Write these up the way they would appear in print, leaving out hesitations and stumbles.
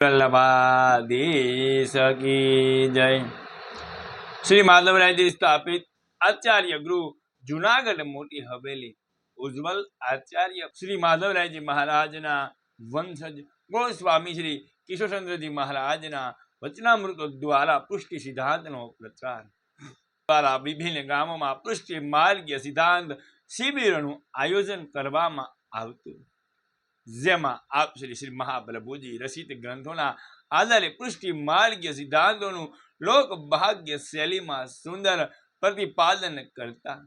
વલ્લભાધીશ કી જય। શ્રી માધવરાયજી સ્થાપિત આચાર્ય ગૃહ જુનાગઢ મોટી હવેલી ઉજ્જવલ આચાર્ય શ્રી માધવરાયજી મહારાજના વંશજ ગોસ્વામી શ્રી કિશોરચંદ્રજી મહારાજના વચનામૃતો દ્વારા પુષ્ટિ સિદ્ધાંતનો પ્રચાર દ્વારા વિભિન્ન ગામોમાં પુષ્ટિ માર્ગીય સિદ્ધાંત શિબિરનું આયોજન કરવામાં આવતું, જેમાં આપ શ્રી મહાપ્રભુજી રચિત ગ્રંથોના આધારે પુષ્ટિ માર્ગીય સિદ્ધાંતોનું લોક ભાગ્ય શૈલીમાં સુંદર પ્રતિપાદન કરતા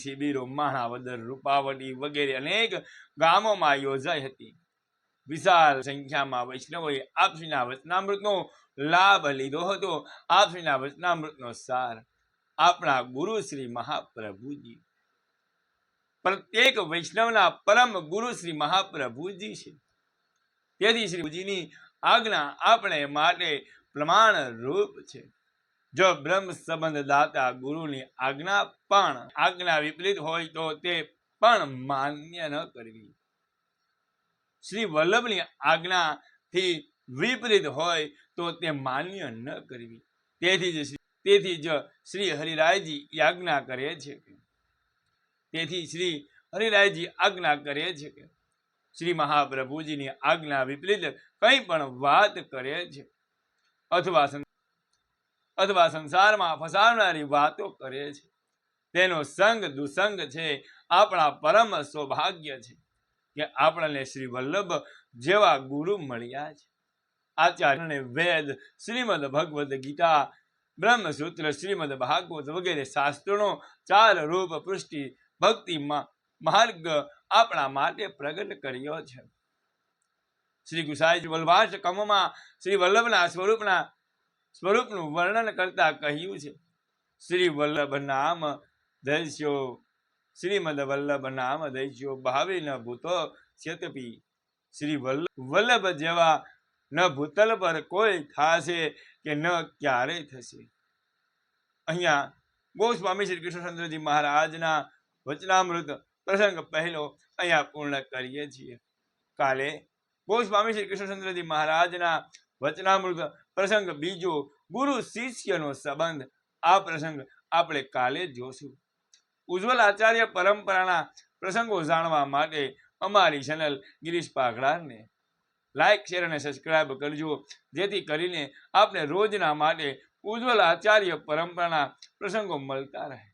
શિબિરો માણાવદર, રૂપાવટી વગેરે અનેક ગામોમાં યોજાઈ હતી। વિશાળ સંખ્યામાં વૈષ્ણવોએ આપશ્રીના વચનામૃતનો લાભ લીધો હતો। આપશ્રીના વચનામૃતનો સાર આપણા ગુરુ શ્રી મહાપ્રભુજી, પ્રત્યેક વૈષ્ણવના પરમ ગુરુ શ્રી મહાપ્રભુજી છે। તેથી શ્રીજીની આજ્ઞા આપણે માટે પ્રમાણ રૂપ છે। જો બ્રહ્મ સંબંધ દાતા ગુરુની આજ્ઞા વિપરીત હોય તો તે પણ માન્ય ન કરવી। શ્રી વલ્લભની આજ્ઞાથી વિપરીત હોય તો તે માન્ય ન કરવી। તેથી જ શ્રી હરિરાયજી આજ્ઞા કરે છે કે શ્રી મહાપ્રભુજીની આજ્ઞા વિપરીત કંઈ પણ વાત કરે છે અથવા સંસારમાં ફસાવનારી વાતો કરે છે, તેનો સંગ દુસંગ છે। આપણા પરમ સૌભાગ્ય છે કે આપણને શ્રી વલ્લભ જેવા ગુરુ મળ્યા છે। આચાર્યને વેદ, શ્રીમદ ભગવદ્ ગીતા, બ્રહ્મસૂત્ર, શ્રીમદ ભાગવત વગેરે શાસ્ત્રોનો ચાર રૂપ પુષ્ટિ ભક્તિ માર્ગ આપણા માટે પ્રગટ કર્યો છે। શ્રી ગુસાઈજી વલ્લભાષ્ટકમમાં શ્રી વલ્લભના સ્વરૂપનું વર્ણન કરતા કહ્યું છે, શ્રી વલ્લભ નામ દૈસ્યો, શ્રીમદ વલ્લભ નામ દૈસ્યો ભાવે ન ભૂતો ક્ષેત્રપી। શ્રી વલ્લભ જેવા ન ભૂતલ પર કોઈ થશે કે ન ક્યારે થશે। અહીંયા ગોસ્વામી શ્રી કિશોરચંદ્રજી મહારાજના વચનામૃત પ્રસંગ પહેલો અહીંયા પૂર્ણ કરીએ છીએ। કાલે ગોસ્વામી શ્રી કિશોરચંદ્રજી મહારાજના વચનામૃત પ્રસંગ બીજો, ગુરુ શિષ્યનો સંબંધ, આ પ્રસંગ આપણે કાલે જોશું। ઉજ્જવલ આચાર્ય પરંપરાના પ્રસંગો જાણવા માટે અમારી ચેનલ ગિરીશ પાઘડાને લાઈક, શેર અને સબસ્ક્રાઇબ કરજો, જેથી કરીને આપને રોજના માટે ઉજ્જવલ આચાર્ય પરંપરાના પ્રસંગો મળતા રહે।